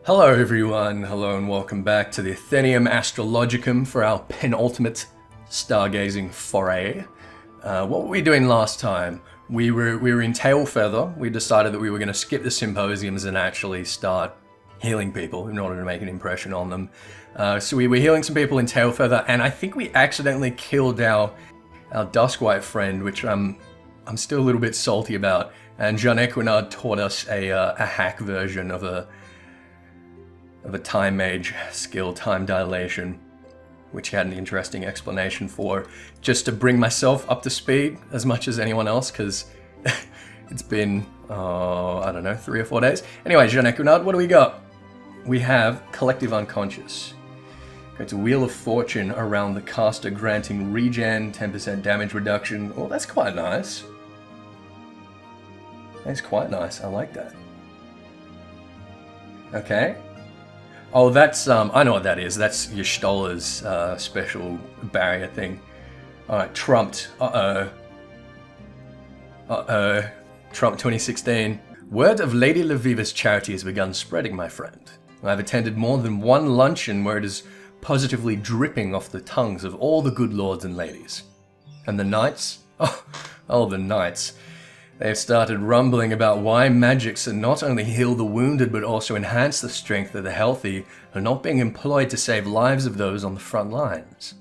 Hello everyone, hello and welcome back to the Athenium Astrologicum for our penultimate stargazing foray. What were we doing last time? We were in Tailfeather. We decided that we were going to skip the symposiums and actually start healing people in order to make an impression on them. So we were healing some people in Tailfeather, and I think we accidentally killed our Duskwhite friend, which I'm still a little bit salty about. And Jean Equinard taught us a hack version of a time mage skill, time dilation, which he had an interesting explanation for, just to bring myself up to speed as much as anyone else, because it's been, I don't know, 3 or 4 days. Anyway, Jean Equinard, what do we got? We have Collective Unconscious. Go to Wheel of Fortune around the caster, granting regen, 10% damage reduction. Oh, that's quite nice. That's quite nice, I like that. Okay. Oh, that's, I know what that is. That's your Stoller's special barrier thing. Alright, trumped. Trump 2016. Word of Lady Leviva's charity has begun spreading, my friend. I've attended more than one luncheon where it is positively dripping off the tongues of all the good lords and ladies. And the knights? Oh, the knights. They have started rumbling about why magics that not only heal the wounded but also enhance the strength of the healthy are not being employed to save lives of those on the front lines.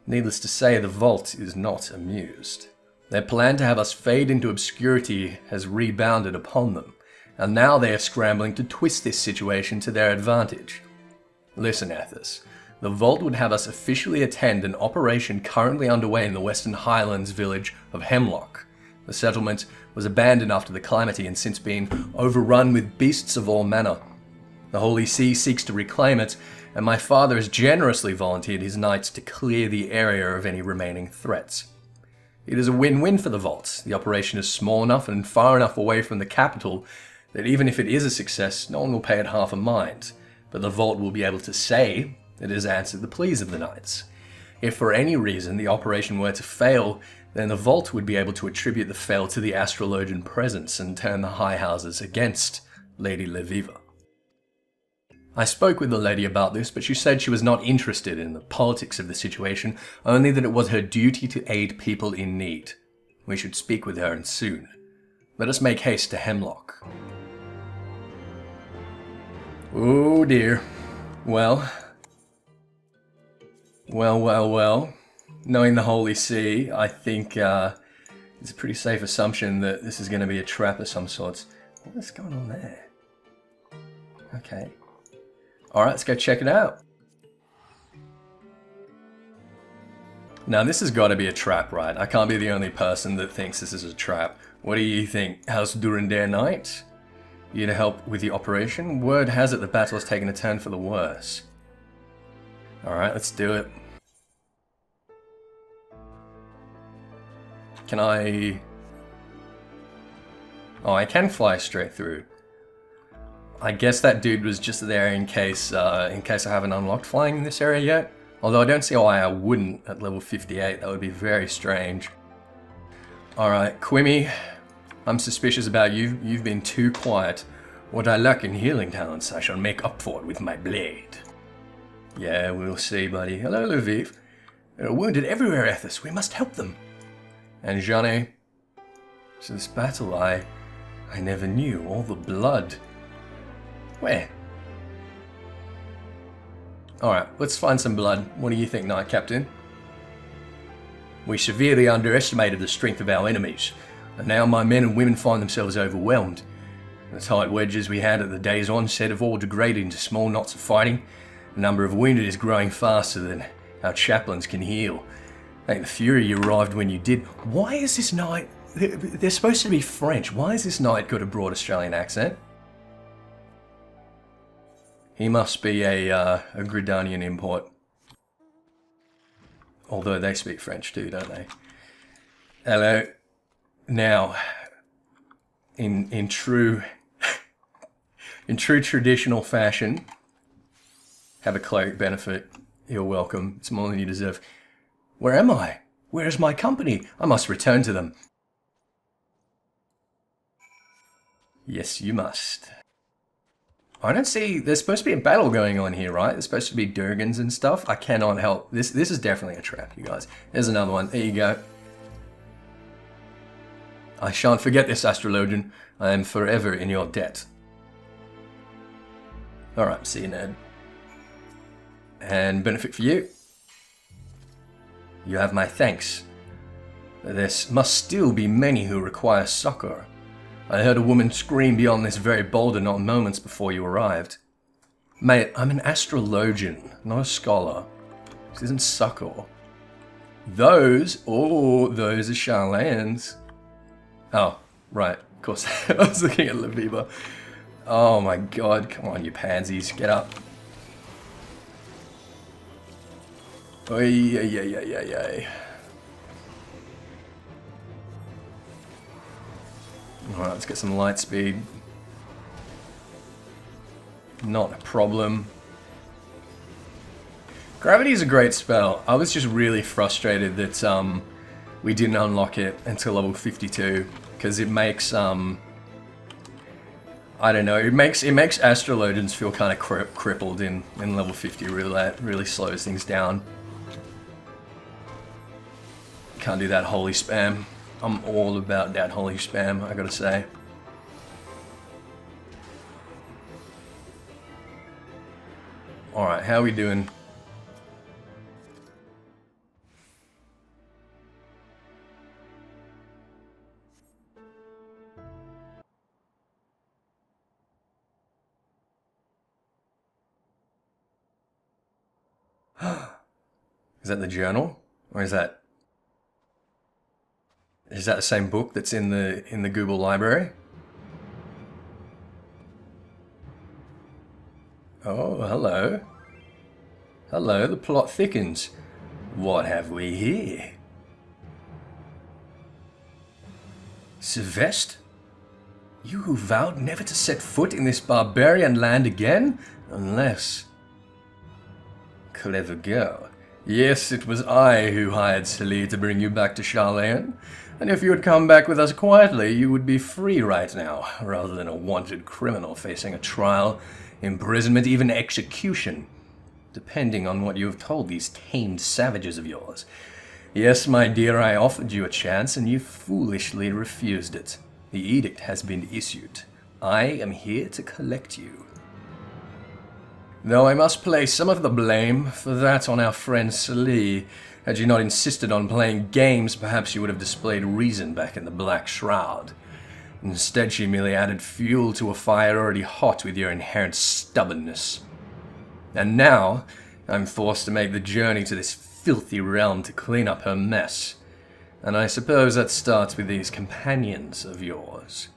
Needless to say, the Vault is not amused. Their plan to have us fade into obscurity has rebounded upon them, and now they are scrambling to twist this situation to their advantage. Listen, Ethys. The Vault would have us officially attend an operation currently underway in the Western Highlands village of Hemlock. The settlement was abandoned after the calamity and since been overrun with beasts of all manner. The Holy See seeks to reclaim it, and my father has generously volunteered his knights to clear the area of any remaining threats. It is a win-win for the Vault. The operation is small enough and far enough away from the capital that even if it is a success, no one will pay it half a mind, but the Vault will be able to say it has answered the pleas of the knights. If for any reason the operation were to fail, then the Vault would be able to attribute the fail to the Astrologian presence and turn the high houses against Lady Leviva. I spoke with the lady about this, but she said she was not interested in the politics of the situation, only that it was her duty to aid people in need. We should speak with her, and soon. Let us make haste to Hemlock. Oh dear. Well. Knowing the Holy See, I think it's a pretty safe assumption that this is going to be a trap of some sorts. What's going on there? Okay. Alright, let's go check it out. Now this has got to be a trap, right? I can't be the only person that thinks this is a trap. What do you think, House Durandare Knight? You to help with the operation? Word has it the battle has taken a turn for the worse. Alright, let's do it. Can I... Oh, I can fly straight through. I guess that dude was just there in case I haven't unlocked flying in this area yet. Although I don't see why I wouldn't at level 58, that would be very strange. Alright, Quimmy, I'm suspicious about you. You've been too quiet. What I lack in healing talents, I shall make up for it with my blade. Yeah, we'll see, buddy. Hello, Lviv. There are wounded everywhere, Ethys. We must help them. And Jeanne, so this battle, I never knew. All the blood. Where? Alright, let's find some blood. What do you think, Knight Captain? We severely underestimated the strength of our enemies, and now my men and women find themselves overwhelmed. The tight wedges we had at the day's onset have all degraded into small knots of fighting. The number of wounded is growing faster than our chaplains can heal. I think the fury arrived when you did. Why is this knight... They're supposed to be French. Why has this knight got a broad Australian accent? He must be a Gridanian import. Although they speak French too, don't they? Hello. Now, in true... in true traditional fashion... Have a cleric benefit. You're welcome. It's more than you deserve. Where am I? Where is my company? I must return to them. Yes, you must. I don't see... There's supposed to be a battle going on here, right? There's supposed to be Durgans and stuff. I cannot help. This is definitely a trap, you guys. There's another one. There you go. I shan't forget this, Astrologian. I am forever in your debt. Alright, see you, Ned. And benefit for you. You have my thanks. There must still be many who require succor. I heard a woman scream beyond this very boulder not moments before you arrived. Mate, I'm an astrologian, not a scholar. This isn't succor. Those are Charlane's. Oh, right, of course. I was looking at Laviva. Oh my god, come on you pansies, get up. Oy, ay, ay, ay, ay, ay. Alright, let's get some light speed. Not a problem. Gravity is a great spell. I was just really frustrated that we didn't unlock it until level 52, because it makes I don't know, it makes astrologians feel kind of crippled in level 50. Really slows things down. Can't do that holy spam. I'm all about that holy spam, I gotta say. Alright, how are we doing? Is that the journal? Or is that the same book that's in the Google library? Oh, hello. Hello, the plot thickens. What have we here? Sylvestre? You who vowed never to set foot in this barbarian land again? Unless... Clever girl. Yes, it was I who hired Celie to bring you back to Charlane. And if you had come back with us quietly, you would be free right now, rather than a wanted criminal facing a trial, imprisonment, even execution, depending on what you have told these tamed savages of yours. Yes, my dear, I offered you a chance, and you foolishly refused it. The edict has been issued. I am here to collect you. Though I must place some of the blame for that on our friend Celie. Had you not insisted on playing games, perhaps you would have displayed reason back in the Black Shroud. Instead, she merely added fuel to a fire already hot with your inherent stubbornness. And now, I'm forced to make the journey to this filthy realm to clean up her mess. And I suppose that starts with these companions of yours.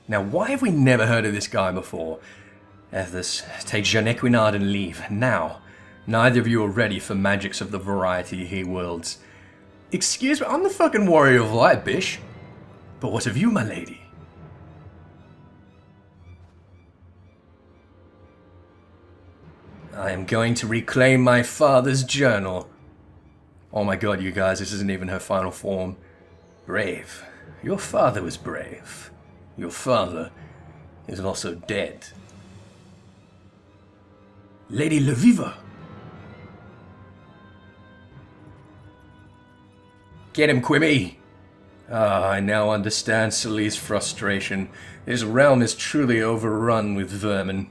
Now, why have we never heard of this guy before? Ethys, take Jeanne Equinard and leave, now. Neither of you are ready for magics of the variety he wields. Excuse me, I'm the fucking warrior of light, bish. But what of you, my lady? I am going to reclaim my father's journal. Oh my god, you guys, this isn't even her final form. Brave. Your father was brave. Your father is also dead. Lady Laviva. Get him, Quimmy! Ah, I now understand Celie's frustration. This realm is truly overrun with vermin.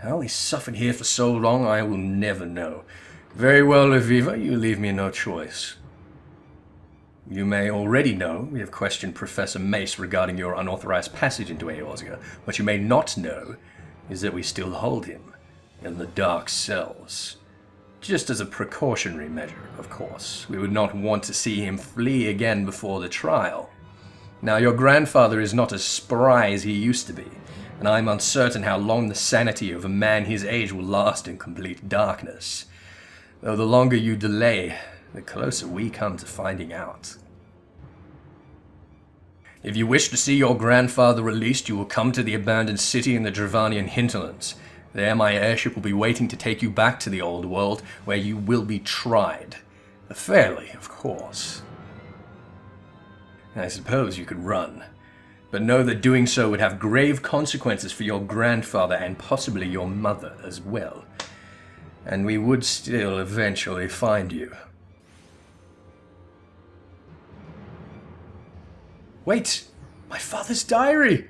How he suffered here for so long, I will never know. Very well, Laviva, you leave me no choice. You may already know we have questioned Professor Mace regarding your unauthorized passage into Eorzea. What you may not know is that we still hold him in the dark cells. Just as a precautionary measure, of course. We would not want to see him flee again before the trial. Now, your grandfather is not as spry as he used to be, and I'm uncertain how long the sanity of a man his age will last in complete darkness. Though the longer you delay, the closer we come to finding out. If you wish to see your grandfather released, you will come to the abandoned city in the Dravanian hinterlands. There my airship will be waiting to take you back to the old world, where you will be tried. Fairly, of course. I suppose you could run, but know that doing so would have grave consequences for your grandfather and possibly your mother as well. And we would still eventually find you. Wait! My father's diary!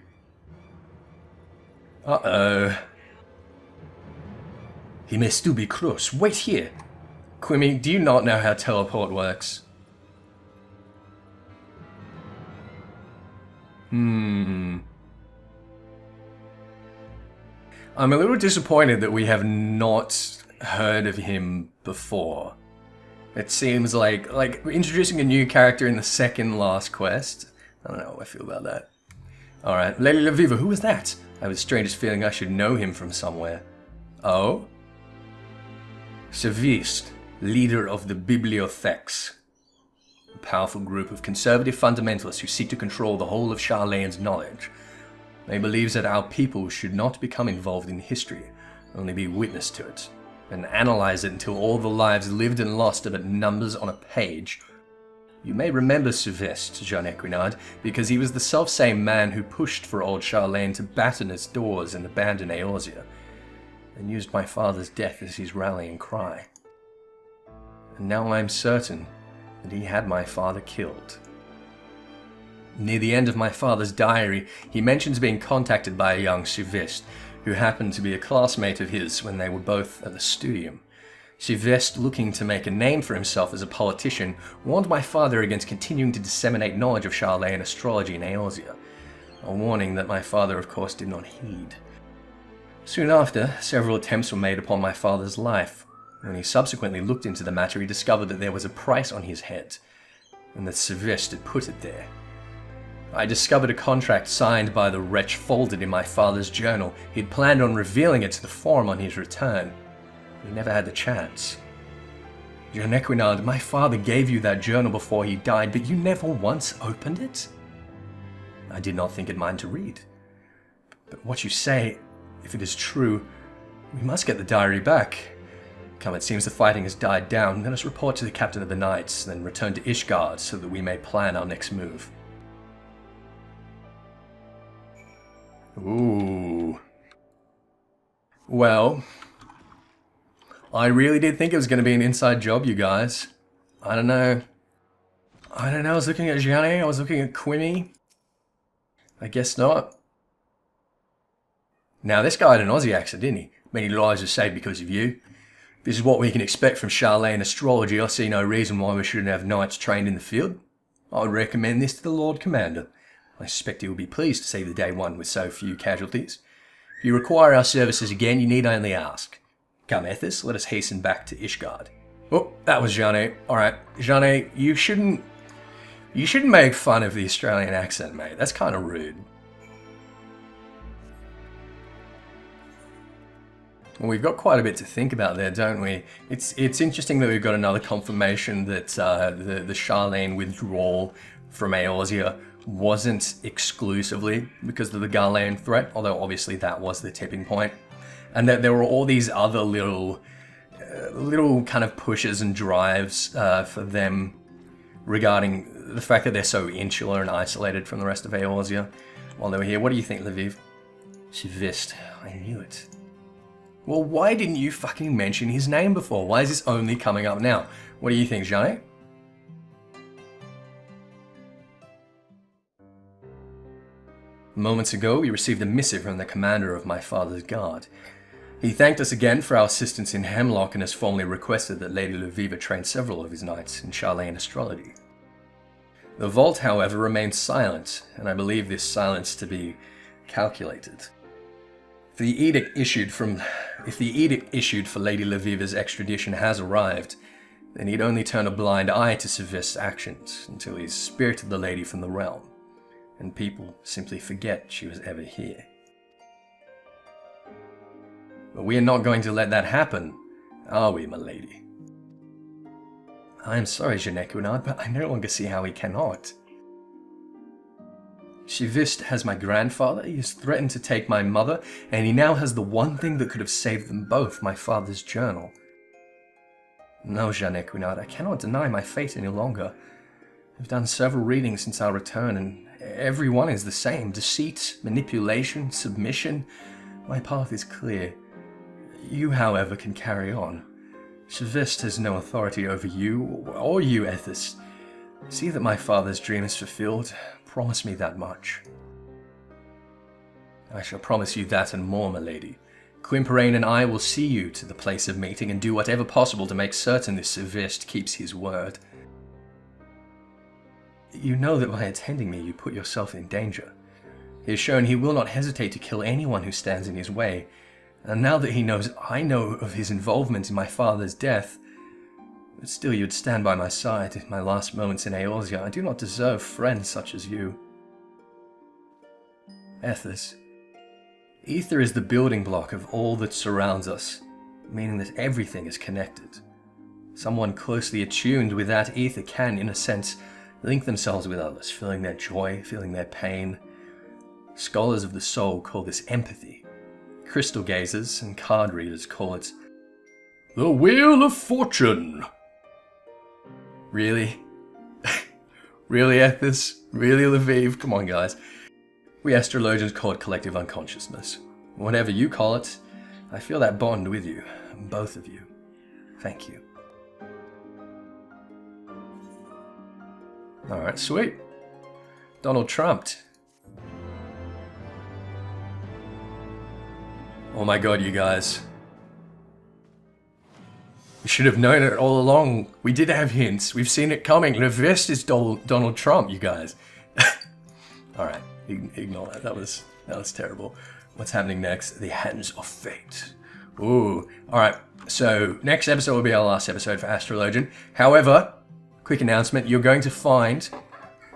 Uh-oh. He may still be close. Wait here. Quimmy, do you not know how teleport works? I'm a little disappointed that we have not heard of him before. It seems like introducing a new character in the second last quest. I don't know how I feel about that. Alright, Lady Laviva, who was that? I have the strangest feeling I should know him from somewhere. Oh? Savist, leader of the Bibliotheques. A powerful group of conservative fundamentalists who seek to control the whole of Charlane's knowledge. They believe that our people should not become involved in history, only be witness to it, and analyze it until all the lives lived and lost are but numbers on a page. You may remember Savist, Jean Equinard, because he was the self-same man who pushed for old Charlane to batten its doors and abandon Eorzea, and used my father's death as his rallying cry. And now I am certain that he had my father killed. Near the end of my father's diary, he mentions being contacted by a young Savist, who happened to be a classmate of his when they were both at the studium. Savist, looking to make a name for himself as a politician, warned my father against continuing to disseminate knowledge of Charlane astrology in Eorzea, a warning that my father of course did not heed. Soon after, several attempts were made upon my father's life. When he subsequently looked into the matter, he discovered that there was a price on his head, and that Savist had put it there. I discovered a contract signed by the wretch folded in my father's journal. He had planned on revealing it to the forum on his return. He never had the chance. Jean Equinard, my father gave you that journal before he died, but you never once opened it? I did not think it mine to read. But what you say, if it is true, we must get the diary back. Come, it seems the fighting has died down. Let us report to the captain of the knights, then return to Ishgard so that we may plan our next move. Ooh. Well, I really did think it was going to be an inside job, you guys. I don't know. I was looking at Gianni, I was looking at Quimmy. I guess not. Now, this guy had an Aussie accent, didn't he? Many lives are saved because of you. This is what we can expect from Charlane astrology. I see no reason why we shouldn't have knights trained in the field. I would recommend this to the Lord Commander. I suspect he will be pleased to see the day won with so few casualties. If you require our services again, you need only ask. Come, Ethys, let us hasten back to Ishgard. Oh, that was Jeanne. Alright, Jeanne, you shouldn't make fun of the Australian accent, mate. That's kind of rude. Well, we've got quite a bit to think about there, don't we? It's interesting that we've got another confirmation that the Charlane withdrawal from Eorzea wasn't exclusively because of the Garlean threat, although obviously that was the tipping point. And that there were all these other little kind of pushes and drives for them regarding the fact that they're so insular and isolated from the rest of Eorzea while they were here. What do you think, Lviv? Savist, I knew it. Well, why didn't you fucking mention his name before? Why is this only coming up now? What do you think, Jeanne? Moments ago, we received a missive from the commander of my father's guard. He thanked us again for our assistance in Hemlock and has formally requested that Lady Laviva train several of his knights in Charlane astrology. The vault, however, remains silent, and I believe this silence to be calculated. If the edict issued for Lady Laviva's extradition has arrived, then he'd only turn a blind eye to Savist's actions until he's spirited the lady from the realm, and people simply forget she was ever here. But we are not going to let that happen, are we, my lady? I am sorry, Jean Equinard, but I no longer see how he cannot. Savist has my grandfather, he has threatened to take my mother, and he now has the one thing that could have saved them both, my father's journal. No, Jean Equinard, I cannot deny my fate any longer. I've done several readings since our return, and Everyone is the same. Deceit, manipulation, submission. My path is clear. You, however, can carry on. Shavist has no authority over you, or you, Ethys. See that my father's dream is fulfilled. Promise me that much. I shall promise you that and more, my lady. Quimperain and I will see you to the place of meeting and do whatever possible to make certain this Shavist keeps his word. You know that by attending me, you put yourself in danger. He has shown he will not hesitate to kill anyone who stands in his way, and now that he knows I know of his involvement in my father's death, but still you'd stand by my side in my last moments in Eorzea. I do not deserve friends such as you. Ethys. Ether is the building block of all that surrounds us, meaning that everything is connected. Someone closely attuned with that ether can, in a sense, link themselves with others, feeling their joy, feeling their pain. Scholars of the soul call this empathy. Crystal gazers and card readers call it the Wheel of Fortune. Really? Really, Ethys? Really, Lviv? Come on, guys. We astrologians call it collective unconsciousness. Whatever you call it, I feel that bond with you, both of you. Thank you. Alright, sweet. Donald Trumped. Oh my god, you guys. You should have known it all along. We did have hints. We've seen it coming. Levest is Donald Trump, you guys. Alright, ignore that. That was terrible. What's happening next? The Hands of Fate. Ooh. Alright, so next episode will be our last episode for Astrologian. However, quick announcement, you're going to find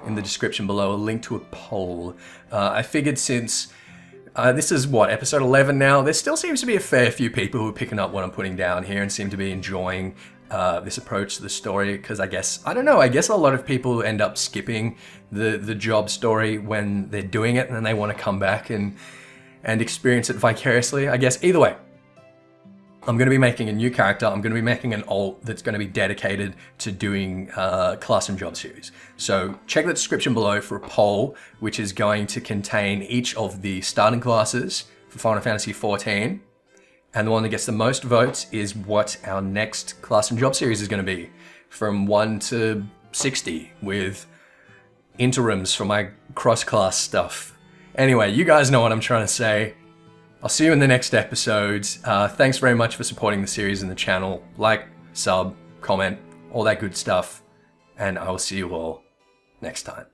in the description below a link to a poll. I figured since this is episode 11 now, there still seems to be a fair few people who are picking up what I'm putting down here and seem to be enjoying this approach to the story, because I guess a lot of people end up skipping the job story when they're doing it and then they want to come back and experience it vicariously. I guess either way, I'm going to be making a new character. I'm going to be making an alt that's going to be dedicated to doing class and job series. So check the description below for a poll, which is going to contain each of the starting classes for Final Fantasy XIV. And the one that gets the most votes is what our next class and job series is going to be, from 1 to 60, with interims for my cross-class stuff. Anyway, you guys know what I'm trying to say. I'll see you in the next episode. Thanks very much for supporting the series and the channel. Like, sub, comment, all that good stuff. And I will see you all next time.